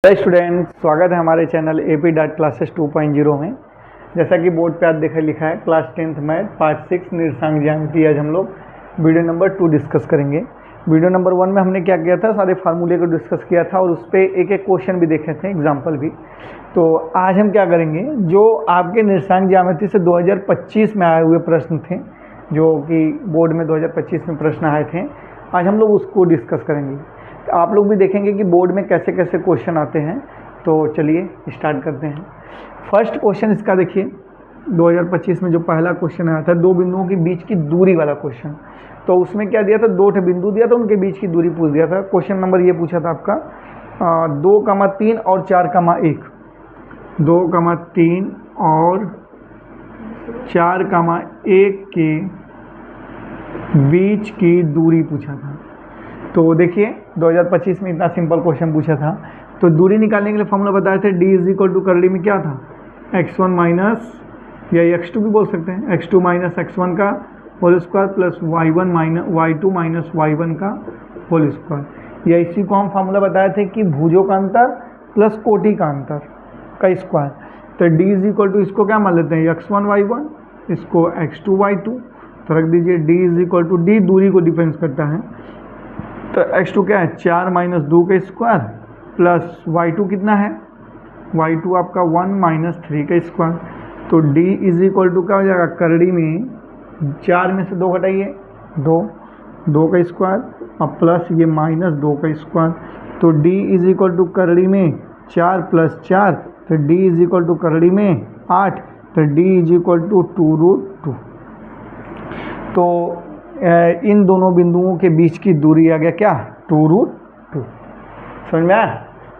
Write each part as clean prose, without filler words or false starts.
Hello student, स्वागत है हमारे चैनल AP डाट क्लासेस 2.0 में। जैसा कि बोर्ड पे आप लिखा है क्लास 10th मैथ पार्ट 6 निर्देशांक ज्यामिति। आज हम लोग वीडियो नंबर 2 डिस्कस करेंगे। वीडियो नंबर 1 में हमने क्या किया था, सारे फार्मूले को डिस्कस किया था और उस पर एक एक क्वेश्चन भी देखे थे, एग्जाम्पल भी। तो आज हम क्या करेंगे, जो आपके निर्देशांक ज्यामिति से 2025 में आए हुए प्रश्न थे, जो कि बोर्ड में 2025 में प्रश्न आए थे, आज हम लोग उसको डिस्कस करेंगे। आप लोग भी देखेंगे कि बोर्ड में कैसे कैसे क्वेश्चन आते हैं। तो चलिए स्टार्ट करते हैं। फर्स्ट क्वेश्चन इसका देखिए, 2025 में जो पहला क्वेश्चन आया था, दो बिंदुओं के बीच की दूरी वाला क्वेश्चन। तो उसमें क्या दिया था, दो बिंदु दिया था, उनके बीच की दूरी पूछ दिया था। क्वेश्चन नंबर ये पूछा था आपका 2,3 और 4,1, 2,3 और 4,1 के बीच की दूरी पूछा था। तो देखिए 2025 में इतना सिंपल क्वेश्चन पूछा था। तो दूरी निकालने के लिए फॉर्मूला बताए थे, D इज इक्वल टू करली में क्या था, x1 माइनस, या x2 भी बोल सकते हैं, x2 माइनस x1 का whole square plus y2 minus y1 का होल स्क्वायर। या इसी को हम फॉर्मूला बताए थे कि भुजों का अंतर प्लस कोटि का अंतर का स्क्वायर। तो D इज इक्वल टू, इसको क्या मान लेते हैं, x1 y1, इसको x2 y2। तो रख दीजिए D is equal to, D दूरी को डिफरेंस करता है, तो x2 क्या है, 4 माइनस 2 का स्क्वायर प्लस y2 कितना है, y2 आपका 1 माइनस 3 का स्क्वायर। तो D इज इक्वल टू क्या हो जाएगा, करड़ी में 4 में से 2 घटाइए, 2 का स्क्वायर और प्लस ये माइनस 2 का स्क्वायर। तो D इज इक्वल टू करड़ी में 4 प्लस 4, तो D इज इक्वल टू करड़ी में 8, तो D इज इक्वल टू 2√2। तो इन दोनों बिंदुओं के बीच की दूरी आ गया क्या, 2√2। समझ में आया।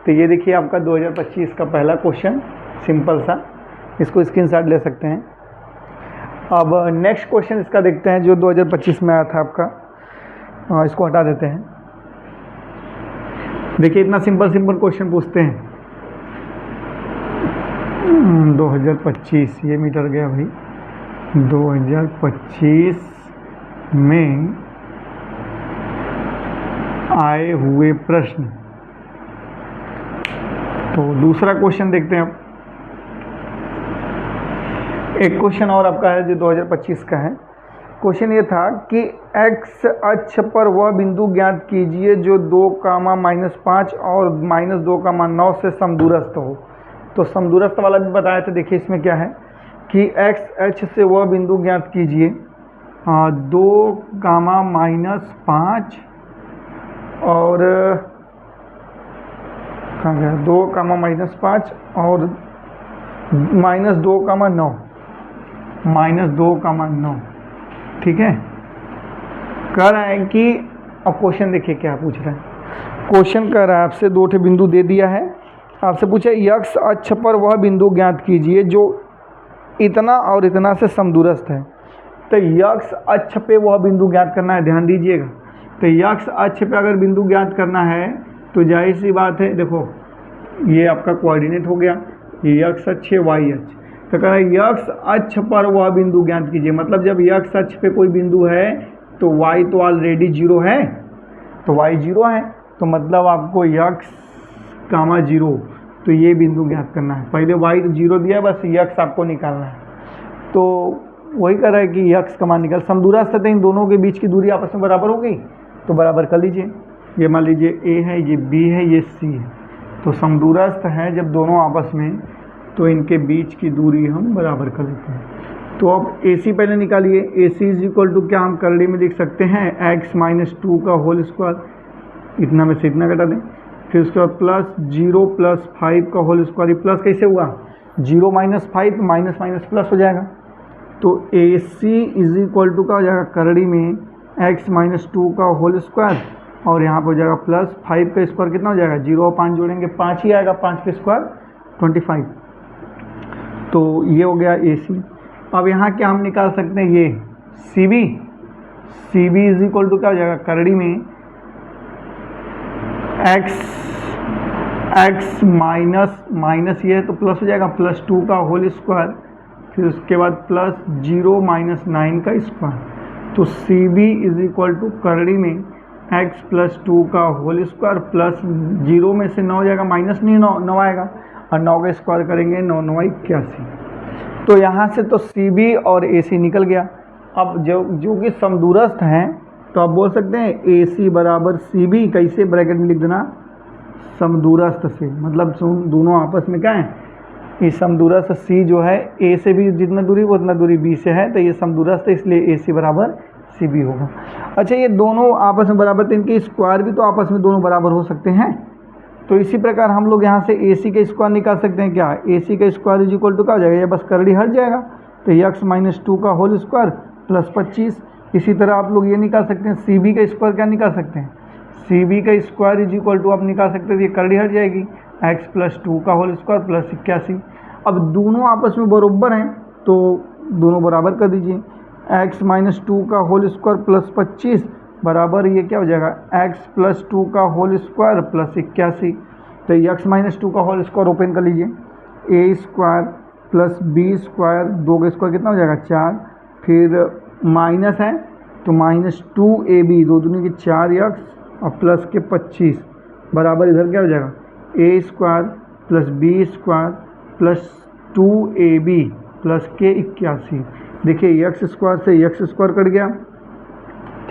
तो ये देखिए आपका 2025 का पहला क्वेश्चन, सिंपल सा, इसको स्क्रीनशॉट ले सकते हैं। अब नेक्स्ट क्वेश्चन इसका देखते हैं, जो 2025 में आया था आपका। इसको हटा देते हैं। देखिए इतना सिंपल क्वेश्चन पूछते हैं। 2025, ये मीटर गया भाई, 2025 में आए हुए प्रश्न। तो दूसरा क्वेश्चन देखते हैं। एक क्वेश्चन और आपका है जो 2025 का है। क्वेश्चन ये था कि x अक्ष पर वह बिंदु ज्ञात कीजिए जो 2,-5 और -2,9 से समदूरस्थ हो। तो समदूरस्थ वाला भी बताया था। देखिए इसमें क्या है कि x अक्ष से वह बिंदु ज्ञात कीजिए 2,-5 और कहाँ गया, 2,-5 और -2,9, ठीक है। कह रहा है कि, अब क्वेश्चन देखिए क्या पूछ रहा है। क्वेश्चन कह रहा है आपसे, दो बिंदु दे दिया है, आपसे पूछा x अक्ष पर वह बिंदु ज्ञात कीजिए जो इतना और इतना से समदूरस्थ है। तो x अक्ष पे वह बिंदु ज्ञात करना है, ध्यान दीजिएगा। तो x अक्ष पे अगर बिंदु ज्ञात करना है तो जाहिर सी बात है, देखो ये आपका कोऑर्डिनेट हो गया, ये x अक्ष है, y अक्ष। तो कह रहा है x अक्ष पर वह बिंदु ज्ञात कीजिए। मतलब जब x अक्ष पे कोई बिंदु है तो y तो ऑलरेडी 0 है, तो y 0 है, तो मतलब आपको x, 0, तो ये बिंदु ज्ञात करना है। पहले y 0 दिया, बस x आपको निकालना है। तो वही कर रहा है कि x का मान निकाल, समदूरस्थ है, इन दोनों के बीच की दूरी आपस में बराबर हो गई, तो बराबर कर लीजिए। ये मान लीजिए a है, ये b है, ये c है। तो समदूरस्थ है जब दोनों आपस में, तो इनके बीच की दूरी हम बराबर कर लेते हैं। तो अब AC पहले निकालिए। AC इज इक्वल टू क्या हम करली में लिख सकते हैं, x माइनस 2 का होल स्क्वायर, इतना में से इतना घटा दें, फिर उसके बाद प्लस 0 प्लस 5 का होल स्क्वायर। प्लस कैसे हुआ, 0 माइनस 5, माइनस माइनस प्लस हो जाएगा। तो AC इज इक्वल टू का हो जाएगा करड़ी में x माइनस 2 का होल स्क्वायर, और यहाँ पर हो जाएगा प्लस 5 का स्क्वायर, कितना हो जाएगा, 0 और 5 जोड़ेंगे 5 ही आएगा, 5 का स्क्वायर 25। तो ये हो गया AC। अब यहाँ क्या हम निकाल सकते हैं, ये CB इज इक्वल टू क्या हो जाएगा, करड़ी में x माइनस ये है तो प्लस हो जाएगा, प्लस 2 का होल स्क्वायर, फिर उसके बाद प्लस 0 माइनस 9 का स्क्वायर। तो CB इज इक्वल टू करड़ी में एक्स प्लस 2 का होल स्क्वायर प्लस 0 में से 9 हो जाएगा, माइनस नहीं 9 आएगा, और 9 का स्क्वायर करेंगे 9 9 81। तो यहाँ से तो सी बी और ए सी निकल गया। अब जो कि समदूरस्थ हैं तो आप बोल सकते हैं ए सी बराबर सी बी, कैसे ब्रैकेट में लिख देना, समदूरस्थ से, मतलब दोनों आपस में क्या है, ये समदूरस्थ सी जो है ए से भी जितना दूरी वो उतना दूरी बी से है, तो ये समदूरस्थ है, इसलिए ए सी बराबर सी बी होगा। अच्छा, ये दोनों आपस में बराबर, तो इनके स्क्वायर भी तो आपस में दोनों बराबर हो सकते हैं। तो इसी प्रकार हम लोग यहाँ से ए सी का स्क्वायर निकाल सकते हैं। क्या ए सी का स्क्वायर इज इक्वल टू क्या हो जाएगा, ये बस करड़ी हट जाएगा, तो एक्स माइनस 2 का होल स्क्वायर प्लस 25। इसी तरह आप लोग ये निकाल सकते हैं, सी बी का स्क्वायर क्या निकाल सकते हैं, सी बी का स्क्वायर इज इक्वल टू आप निकाल सकते हैं, ये करड़ी हट जाएगी, एक्स प्लस 2 का होल स्क्वायर प्लस 81। अब दोनों आपस में बराबर हैं तो दोनों बराबर कर दीजिए, एक्स माइनस 2 का होल स्क्वायर प्लस 25 बराबर ये क्या हो जाएगा, एक्स प्लस 2 का होल स्क्वायर प्लस 81। तो एक्स माइनस 2 का होल स्क्वायर ओपन कर लीजिए, ए स्क्वायर प्लस बी स्क्वायर, 2 का स्क्वायर कितना हो जाएगा 4, फिर माइनस है तो माइनस 2 ए बी, 2 दूनी की 4 एक्स और प्लस के 25 बराबर इधर क्या हो जाएगा, A square plus B square plus 2 A B plus के 81। देखिए एक्स स्क्वायर से एक्स स्क्वायर कट गया,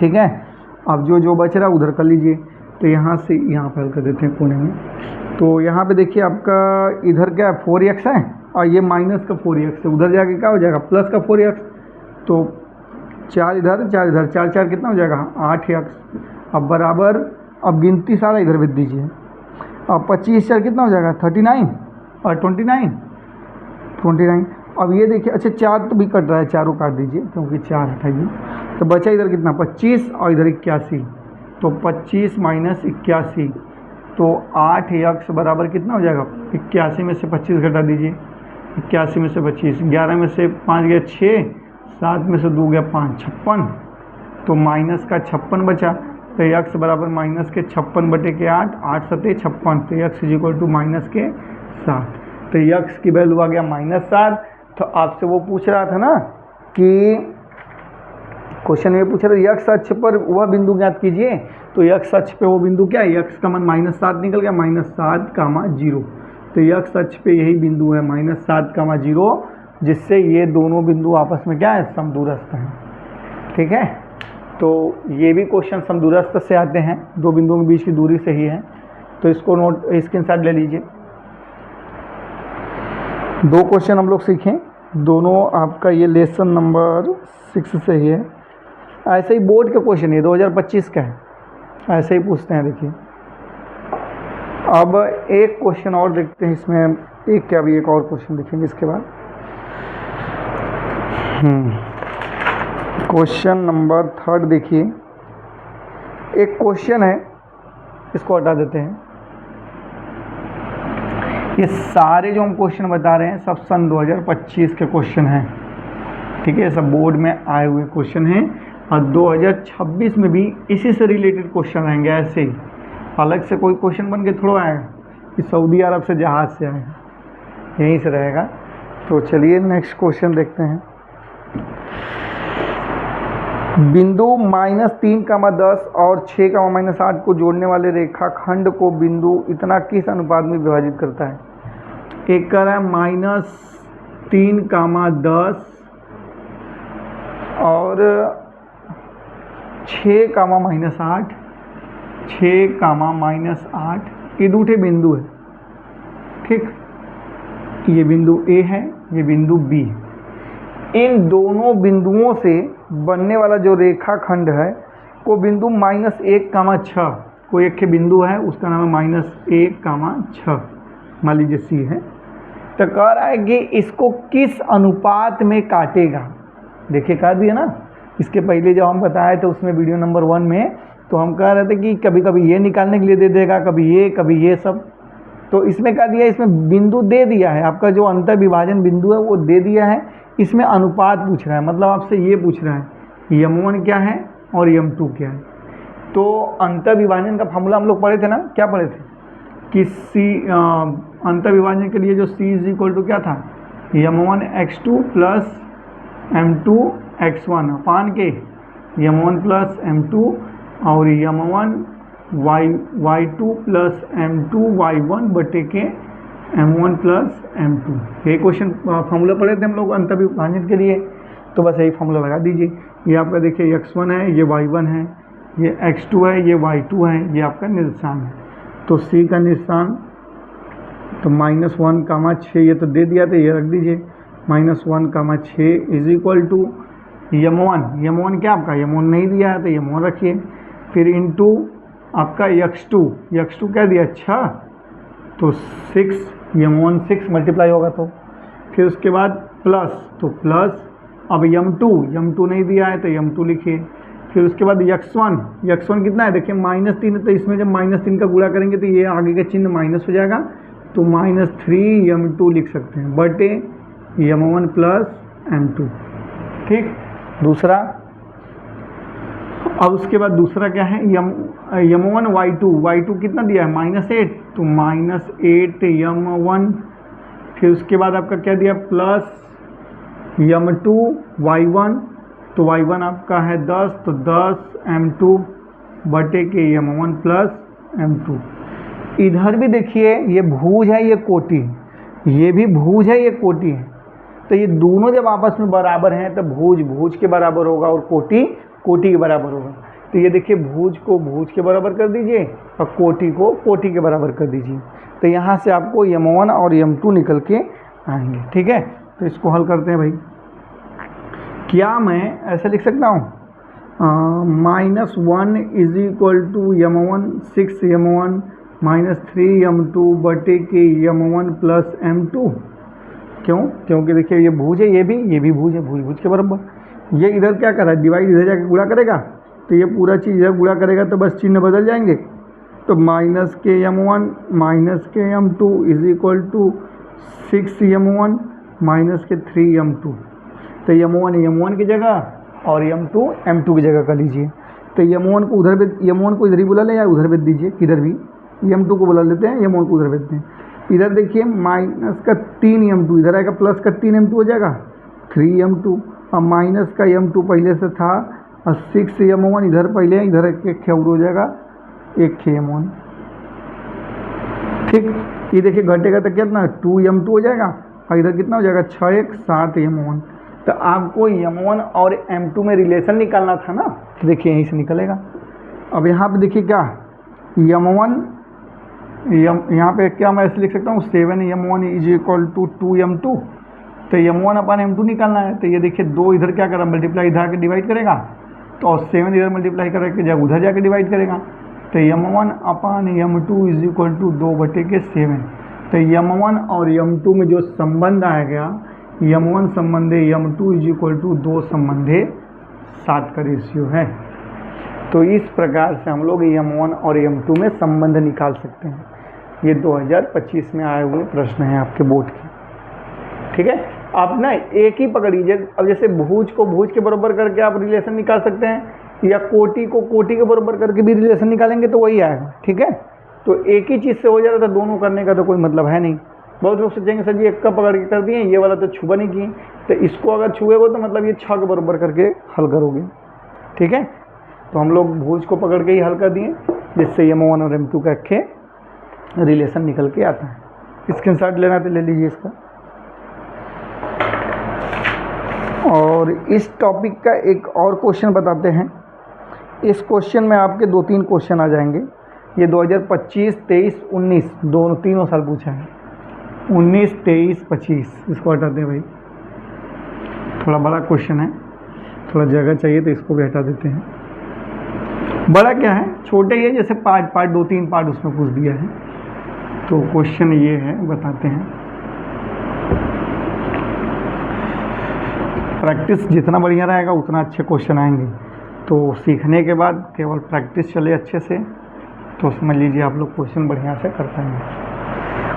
ठीक है। अब जो बच रहा है उधर कर लीजिए, तो यहाँ से यहाँ पर हल कर देते हैं कोने में। तो यहाँ पे देखिए आपका इधर क्या है 4x है और ये माइनस का 4x है, उधर जाके क्या हो जाएगा प्लस का 4x, तो 4 इधर 4 इधर, 4 4 कितना हो जाएगा 8x। अब बराबर, अब गिनती सारा इधर भेज दीजिए, अब 25 4 कितना हो जाएगा 39 और 29। अब ये देखिए, अच्छा 4 तो भी कट रहा है, चारों काट दीजिए क्योंकि 4 हटाइए, तो बचा इधर कितना 25 और इधर 81, तो 25 माइनस 81, तो 8x बराबर कितना हो जाएगा, 81 में से 25 घटा दीजिए, 81 में से 25, 11 में से 5 गया 6, 7 में से 2 गया 5, 56, तो माइनस का 56 बचा, तो x बराबर माइनस के 56 बटे के 8, 8 सते 56, तो x is equal to minus के 7, तो x की वैल्यू आ गया -7। तो आपसे वो पूछ रहा था ना कि क्वेश्चन में पूछ रहा था x अक्ष पर वह बिंदु ज्ञात कीजिए, तो x अक्ष पे वो बिंदु क्या है, x का मान -7 निकल गया, -7, 0, तो x अक्ष पे यही बिंदु है -7, 0, जिससे ये दोनों बिंदु आपस में क्या है समदूरस्थ हैं, ठीक है। तो ये भी क्वेश्चन समदूरस्थ से आते हैं, दो बिंदुओं के बीच की दूरी सही है, तो इसको नोट स्क्रीनशॉट ले लीजिए। दो क्वेश्चन हम लोग सीखें, दोनों आपका ये लेसन नंबर 6 से ही है, ऐसे ही बोर्ड के क्वेश्चन है 2025 का है, ऐसे ही पूछते हैं। देखिए अब एक क्वेश्चन और देखते हैं, इसमें एक क्या भी एक और क्वेश्चन देखेंगे इसके बाद। क्वेश्चन नंबर 3 देखिए, एक क्वेश्चन है, इसको हटा देते हैं। ये सारे जो हम क्वेश्चन बता रहे हैं सब सन 2025 के क्वेश्चन हैं, ठीक है, सब बोर्ड में आए हुए क्वेश्चन हैं, और 2026 में भी इसी से रिलेटेड क्वेश्चन आएंगे, ऐसे ही अलग से कोई क्वेश्चन बन के थोड़ा आएगा कि सऊदी अरब से जहाज़ से आएगा, यहीं से रहेगा। तो चलिए नेक्स्ट क्वेश्चन देखते हैं। बिंदु -3, 10 और 6, -8 को जोड़ने वाले रेखाखंड को बिंदु इतना किस अनुपात में विभाजित करता है। एक कह रहा है -3, 10 और 6, -8, 6, -8, ये दूठे बिंदु है, ठीक, ये बिंदु ए है, ये बिंदु बी। इन दोनों बिंदुओं से बनने वाला जो रेखाखंड है को बिंदु -1, 6, कोई एक बिंदु है उसका नाम है -1, 6, मान लीजिए सी है, तो कह रहा है कि इसको किस अनुपात में काटेगा। देखिए कह दिया ना, इसके पहले जब हम बताए थे उसमें वीडियो नंबर 1 में, तो हम कह रहे थे कि कभी कभी ये निकालने के लिए दे देगा, कभी ये सब, तो इसमें कह दिया, इसमें बिंदु दे दिया है, आपका जो अंतर विभाजन बिंदु है वो दे दिया है, इसमें अनुपात पूछ रहा है, मतलब आपसे ये पूछ रहा है m1 क्या है और m2 क्या है। तो अंतर विभाजन का फॉर्मूला हम लोग पढ़े थे ना, क्या पढ़े थे कि अंतर विभाजन के लिए जो c इज इक्वल टू क्या था, m1 x2 plus m2 x1 अपान के m1 प्लस m2 और यम1 y2 प्लस m2 y1 बटे के m1 प्लस m2। ये क्वेश्चन फॉर्मूला पढ़े थे हम लोग अंतर्विभाजन के लिए, तो बस यही फॉर्मूला लगा दीजिए। ये आपका देखिए x1 है, ये y1 है, ये x2 है, ये y2 है, ये आपका निशान है। तो c का निशान तो -1,6 ये तो दे दिया था, ये रख दीजिए। -1,6 इज इक्वल टू यम1 क्या आपका यम1 नहीं दिया है तो यम1 रखिए, फिर इंटू आपका x2 क्या दिया 6, तो 6 यम1 6 मल्टीप्लाई होगा, तो फिर उसके बाद प्लस, तो प्लस अब यम2 नहीं दिया है तो यम2 लिखिए। फिर उसके बाद x1 कितना है देखिए -3 है, तो इसमें जब -3 का गुणा करेंगे तो ये आगे का चिन्ह माइनस हो जाएगा, तो -3 यम2 लिख सकते हैं बटे यम1 प्लस m2। ठीक, दूसरा। अब उसके बाद दूसरा क्या है यम1 y2 कितना दिया है -8, तो -8 यम1। फिर उसके बाद आपका क्या दिया प्लस यम2 y1, तो y1 आपका है 10, तो 10 m2 बटे के यम1 प्लस m2। इधर भी देखिए ये भुज है, ये कोटि है, ये भी भुज है, ये कोटि है, तो ये दोनों जब आपस में बराबर हैं तो भुज के बराबर होगा और कोटि के बराबर होगा। तो ये देखिए भुज को भुज के बराबर कर दीजिए और कोटि को कोटि के बराबर कर दीजिए, तो यहाँ से आपको यम1 और यम2 निकल के आएंगे। ठीक है, तो इसको हल करते हैं भाई। क्या मैं ऐसा लिख सकता हूँ -1 इज इक्वल टू यम1 6 यम1 -3 यम2 बटे के यम1 प्लस m2। क्यों? क्योंकि देखिए ये भुज है, ये भी भुज है, भुज के बराबर। ये इधर क्या कर रहा है डिवाइड, इधर जाके गुणा करेगा, तो ये पूरा चीज़ इधर गुणा करेगा तो बस चिन्ह बदल जाएंगे, तो माइनस के यम1 माइनस के यम2 इज इक्वल टू 6 यम1 माइनस के 3 यम2। तो यम1 की जगह और यम2 m2 की जगह कर लीजिए। तो यम1 को इधर ही बुला लें या उधर भेज दीजिए, किधर भी। यम2 को बुला लेते हैं, यम1 को उधर भेजते हैं। इधर देखिए माइनस का 3 यम2 इधर आएगा, प्लस का 3 m2 हो जाएगा 3 यम2, अब माइनस का यम2 पहले से था और 6 यम1 इधर पहले, इधर एक और हो जाएगा 1 यम1। ठीक, ये देखिए घटेगा तो कितना 2 यम2 हो जाएगा और इधर कितना हो जाएगा 6 7 यम1। तो आपको यम1 और m2 में रिलेशन निकालना था ना, तो देखिए यहीं से निकलेगा। अब यहाँ पे देखिए क्या यम1 यहाँ पे क्या मैं ऐसे लिख सकता हूँ 7 यम1 इज इक्वल टू 2 यम2। तो यम1 अपन m2 निकालना है, तो ये देखिए 2 इधर क्या करा मल्टीप्लाई इधर आके डिवाइड करेगा, तो 7 इधर मल्टीप्लाई करके जब उधर जाके डिवाइड करेगा, तो यम1 अपन यम2 इज इक्वल टू 2 बटे के 7। तो यम1 और यम2 में जो संबंध आएगा यम1 संबंधे यम2 इज इक्वल टू 2 संबंधे 7 का रेशियो है। तो इस प्रकार से हम लोग यम1 और यम2 में संबंध निकाल सकते हैं। ये 2025 में आए हुए प्रश्न हैं आपके बोर्ड के। ठीक है, आप ना एक ही पकड़ लीजिए। अब जैसे भुज को भुज के बराबर करके आप रिलेशन निकाल सकते हैं, या कोटि को कोटि के बराबर करके भी रिलेशन निकालेंगे तो वही आएगा। ठीक है, तो एक ही चीज़ से हो जाता, तो दोनों करने का तो कोई मतलब है नहीं। बहुत लोग सोचेंगे सर जी एक का पकड़ के कर दिए, ये वाला तो छुआ नहीं किए, तो इसको अगर छुएगा तो मतलब ये 6 के बराबर करके हल करोगे। ठीक है, तो हम लोग भुज को पकड़ के ही हल कर दिए, जिससे यम1 और m2 का अखे रिलेशन निकल के आता है। स्क्रीनशॉट लेना तो ले लीजिए इसका। और इस टॉपिक का एक और क्वेश्चन बताते हैं। इस क्वेश्चन में आपके 2-3 क्वेश्चन आ जाएंगे। ये 2025, 23, 19 तीनों साल पूछा है। 19, 23, 25 इसको हटाते हैं भाई, थोड़ा बड़ा क्वेश्चन है, थोड़ा जगह चाहिए तो इसको भी हटा देते हैं। बड़ा क्या है, छोटे ही है, जैसे पार्ट 2-3 पार्ट उसमें पूछ दिया है। तो क्वेश्चन ये है, बताते हैं। प्रैक्टिस जितना बढ़िया रहेगा उतना अच्छे क्वेश्चन आएंगे। तो सीखने के बाद केवल प्रैक्टिस चले अच्छे से, तो समझ लीजिए आप लोग क्वेश्चन बढ़िया से कर पाएंगे।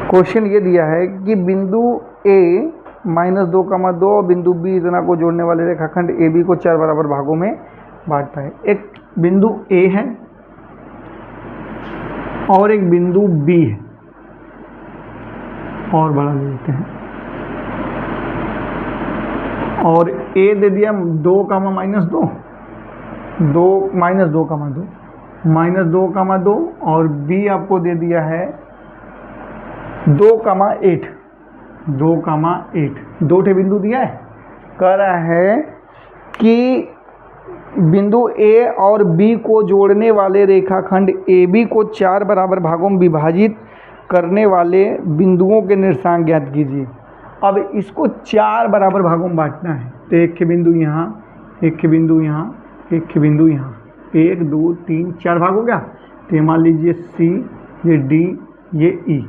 क्वेश्चन ये दिया है कि बिंदु A -2,2 और बिंदु B इतना को जोड़ने वाले रेखाखंड AB को 4 बराबर भागों में बांटता है। एक बिंदु A है और एक बिंदु B है, और बड़ा ले लेते हैं, और A दे दिया 2, -2, 2 -2, -2, और बी आपको दे दिया है 2,8, 2,8, 2 ठे बिंदु दिया है। कह रहा है कि बिंदु ए और बी को जोड़ने वाले रेखाखंड ए बी को 4 बराबर भागों में विभाजित करने वाले बिंदुओं के निर्देशांक ज्ञात कीजिए। अब इसको 4 बराबर भागों में बांटना है, तो एक के बिंदु यहाँ, एक के बिंदु यहाँ, एक के बिंदु यहाँ, 1 2 3 4 भाग हो गया। तो ये मान लीजिए सी, ये डी, ये ई।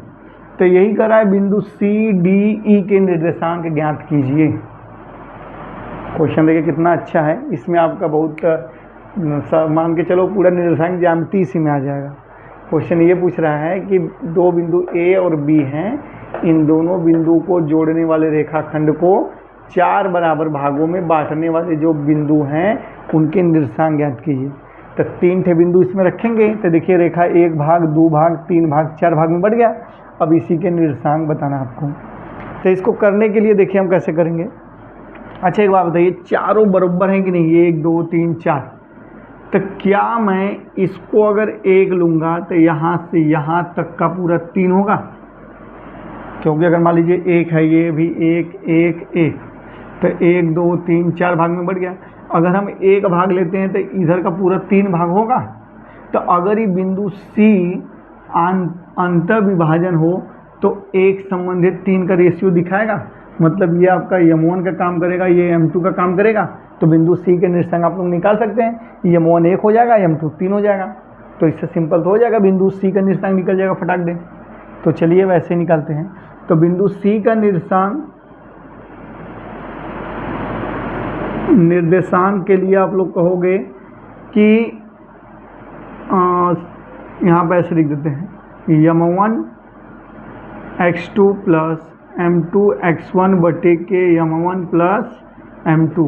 तो यही कह रहा है बिंदु सी डी ई के निर्देशांक ज्ञात कीजिए। क्वेश्चन देखिए कितना अच्छा है, इसमें आपका बहुत मान के चलो पूरा निर्देशांक ज्यामिति इसी में आ जाएगा। क्वेश्चन ये पूछ रहा है कि दो बिंदु ए और बी हैं, इन दोनों बिंदु को जोड़ने वाले रेखाखंड को 4 बराबर भागों में बांटने वाले जो बिंदु हैं उनके निर्देशांक ज्ञात कीजिए। तो 3 ठे बिंदु इसमें रखेंगे, तो देखिए रेखा 1 भाग, 2 भाग, 3 भाग, 4 भाग में बढ़ गया। अब इसी के निर्देशांक बताना आपको। तो इसको करने के लिए देखिए हम कैसे करेंगे। अच्छा एक बात बताइए, चारों बराबर हैं कि नहीं, 1 2 3 4। तो क्या मैं इसको अगर 1 लूँगा तो यहाँ से यहाँ तक का पूरा 3 होगा, क्योंकि अगर मान लीजिए 1 है, ये भी 1 1 1, तो 1 2 3 4 भाग में बढ़ गया। अगर हम 1 भाग लेते हैं तो इधर का पूरा 3 भाग होगा। तो अगर ये बिंदु C अंतर विभाजन हो तो 1 संबंधित 3 का रेशियो दिखाएगा, मतलब ये आपका M1 का काम करेगा, ये M2 का काम करेगा। तो बिंदु C के निर्देशांक आप लोग निकाल सकते हैं, M1 1 हो जाएगा, M2 3 हो जाएगा। तो इससे सिंपल तो हो जाएगा, बिंदु C का निर्देशांक निकल जाएगा फटाक दे। तो चलिए वैसे निकालते हैं। तो बिंदु C का निर्देशांक के लिए आप लोग कहोगे कि यहाँ पर ऐसे लिख देते हैं, M1 x2 plus M2 x1 बटे के M1 प्लस M2,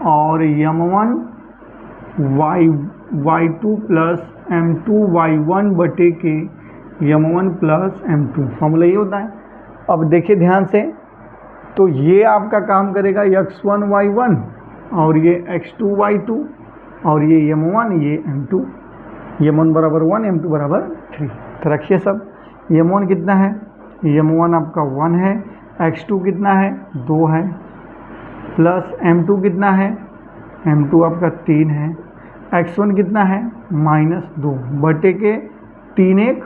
और M1 y2 plus M2 y1 बटे के M1 प्लस M2। फॉर्मूला ये होता है। अब देखिए ध्यान से, तो ये आपका काम करेगा x1 y1, और ये x2 y2, और ये M1 ये M2। M1 बराबर 1, M2 बराबर 3। तो रखिए सब, M1 कितना है, M1 आपका 1 है, x2 कितना है 2 है, प्लस M2 कितना है, M2 आपका 3 है, x1 कितना है -2 बटे के 3 1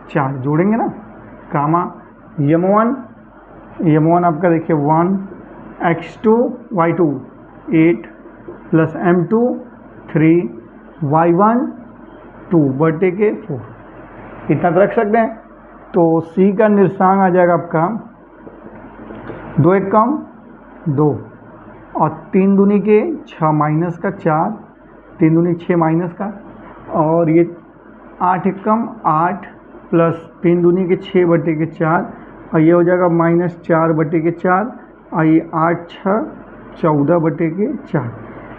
4, जोड़ेंगे ना, कामा M1 आपका देखिए 1, x2 y2 8 plus M2 3, y1 2 बटे के 4। इतना तो रख सकते हैं। तो C का निर्देशांक आ जाएगा आपका 2 1 कम 2, और 3 दूनी के 6 माइनस का 4, 3 दूनी 6 माइनस का, और ये 8 1 कम 8, प्लस 3 दूनी के 6 बटे के 4, और ये हो जाएगा -4 बटे के 4, और ये 8 6 14 बटे के 4।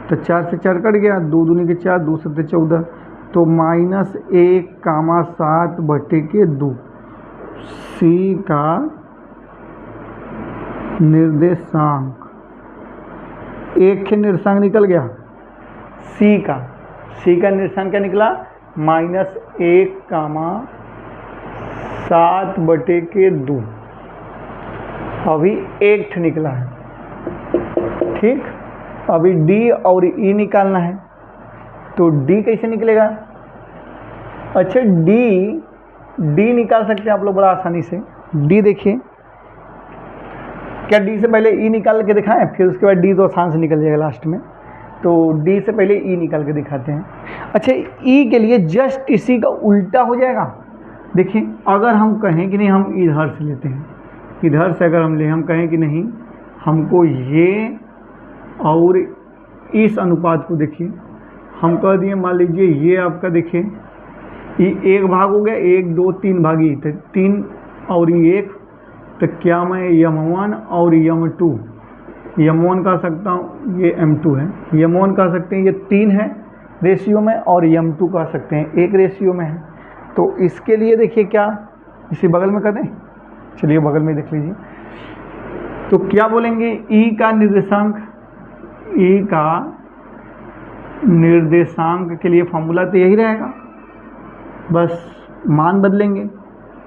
तो 4 से 4 कट गया, 2 दूनी के 4, 2 7 14, तो -1, 7 बटे के 2। C का निर्देशांक, एक के निर्देशांक निकल गया C का निर्देशांक क्या निकला, -1, 7 बटे के 2। अभी 1 निकला है, ठीक। अभी D और E निकालना है, तो D कैसे निकलेगा। अच्छा D निकाल सकते हैं आप लोग बड़ा आसानी से। D देखिए, क्या D से पहले E निकाल के दिखाएं, फिर उसके बाद D तो आसान से निकल जाएगा लास्ट में। तो D से पहले E निकाल के दिखाते हैं। अच्छा E के लिए जस्ट इसी का उल्टा हो जाएगा। देखिए अगर हम कहें कि नहीं हम इधर से लेते हैं, इधर से अगर हम ले, हम कहें कि नहीं हमको ये और इस अनुपात को देखिए, हम कह दिए मान लीजिए ये आपका देखिए ये 1 भाग हो गया, 1 2 3 भागी, तो 3 और ये 1, तो क्या मैं M1 और M2, M1 कह सकता हूँ ये M2 है, M1 कह सकते हैं ये 3 है रेशियो में, और M2 कह सकते हैं 1 रेशियो में है। तो इसके लिए देखिए क्या इसी बगल में कर दें, चलिए बगल में देख लीजिए। तो क्या बोलेंगे, E का निर्देशांक के लिए फॉर्मूला तो यही रहेगा, बस मान बदलेंगे।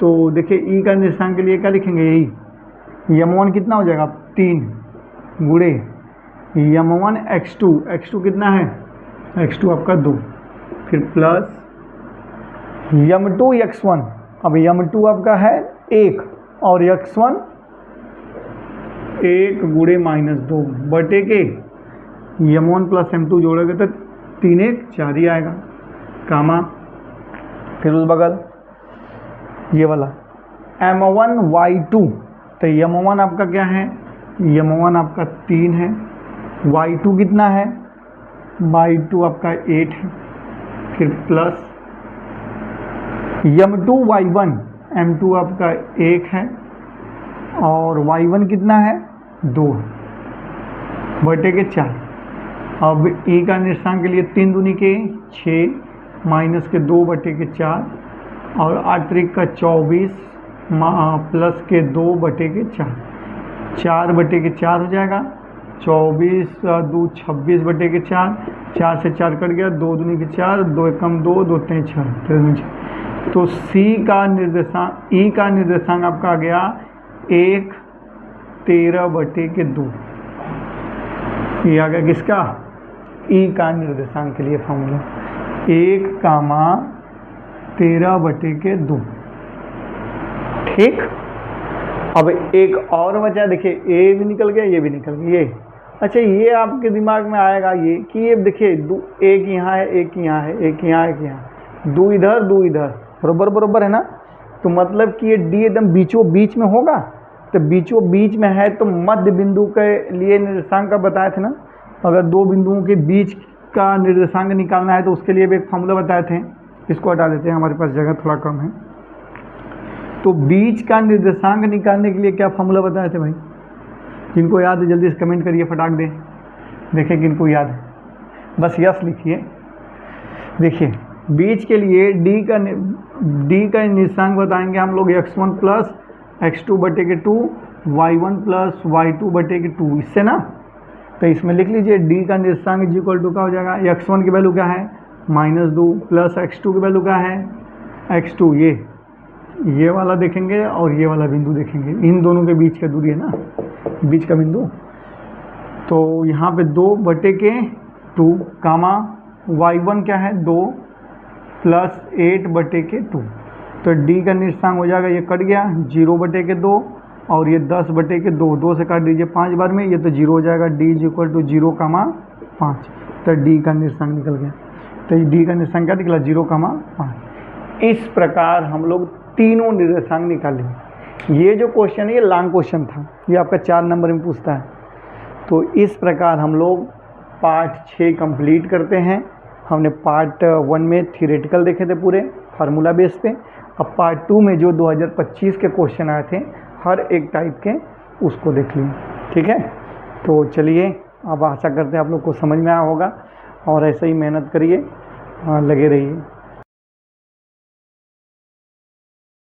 तो देखिए ई का निर्देशांक के लिए क्या लिखेंगे, यही यम1 कितना हो जाएगा 3 गुणे यम1 x2 कितना है x2 आपका 2, फिर प्लस यम2 x1। अब यम2 आपका है 1 और x1 1 गुणे -2 बटे के यम1 प्लस m2 जोड़ोगे तो 3 1 4 ही आएगा, कामा फिर उस बगल ये वाला m1 y2। तो यम1 आपका क्या है, यम1 आपका 3 है, y2 कितना है, y2 आपका 8 है, फिर प्लस यम2 y1, m2 आपका 1 है और y1 कितना है 2 बटे के 4। अब ई का निर्देशांक के लिए 3 दूनी के 6 माइनस के 2 बटे के 4 और 8 त्रिक का 24 प्लस के 2 बटे के 4 बटे के 4 हो जाएगा, 24 2 26 बटे के 4 से 4 कट गया, 2 दूनी के 4 2 एकम 2 2 3 6। तो सी का निर्देशांक ई का निर्देशांक आपका आ गया 1 13 बटे के 2। ये आ गया किसका, ई का निर्देशांक के लिए फॉर्मूला 1 कामा 13 बटे के 2। ठीक, अब एक और बचा, देखिए ए भी निकल गया ये भी निकल गया ये। अच्छा ये आपके दिमाग में आएगा ये कि ये देखिए एक यहाँ है एक यहाँ है एक यहाँ एक यहाँ, 2 इधर 2 इधर बरोबर है ना। तो मतलब कि ये डी एकदम बीचों बीच में होगा। तो बीचों बीच में है तो मध्य बिंदु के लिए निर्देशांक का बताए थे ना, अगर 2 बिंदुओं के बीच का निर्देशांक निकालना है तो उसके लिए भी एक फॉर्मूला बताए थे। इसको हटा देते हैं, हमारे पास जगह थोड़ा कम है। तो बीच का निर्देशांक निकालने के लिए क्या फॉर्मूला बताए थे भाई, जिनको याद है जल्दी से कमेंट करिए, फटाक दें, देखें किनको याद है, बस यस लिखिए। देखिए बीच के लिए डी का निर्देशांक बताएंगे हम लोग x1 प्लस x2 बटे के 2 y1 प्लस y2 बटे के 2, इससे ना। तो इसमें लिख लीजिए डी का निर्देशांक इज इक्वल टू क्या हो जाएगा, x1 की वैल्यू क्या है -2 प्लस x2 की वैल्यू क्या है x2, ये वाला देखेंगे और ये वाला बिंदु देखेंगे, इन दोनों के बीच का दूरी है ना, बीच का बिंदु। तो यहाँ पे 2 बटे के 2 कामा y1 क्या है 2 प्लस 8 बटे के 2। तो डी का निर्देशांक हो जाएगा, ये कट गया 0 बटे के 2 और ये 10 बटे के 2 से काट दीजिए 5 बार में, ये तो 0 हो जाएगा, डी इज इक्वल टू 0 कामा 5। तो डी का निर्देशांक निकल गया। तो डी का निर्देशांक क्या निकला 0 कामा 5। इस प्रकार हम लोग तीनों निर्देशांक निकालेंगे। ये जो क्वेश्चन है ये लॉन्ग क्वेश्चन था, ये आपका 4 नंबर में पूछता है। तो इस प्रकार हम लोग पार्ट 6 कंप्लीट करते हैं। हमने पार्ट 1 में थियोरेटिकल देखे थे पूरे फार्मूला बेस पे। अब पार्ट 2 में जो 2025 के क्वेश्चन आए थे हर एक टाइप के, उसको देख लिए। ठीक है, तो चलिए अब आशा करते हैं आप लोग को समझ में आया होगा और ऐसे ही मेहनत करिए, लगे रहिए।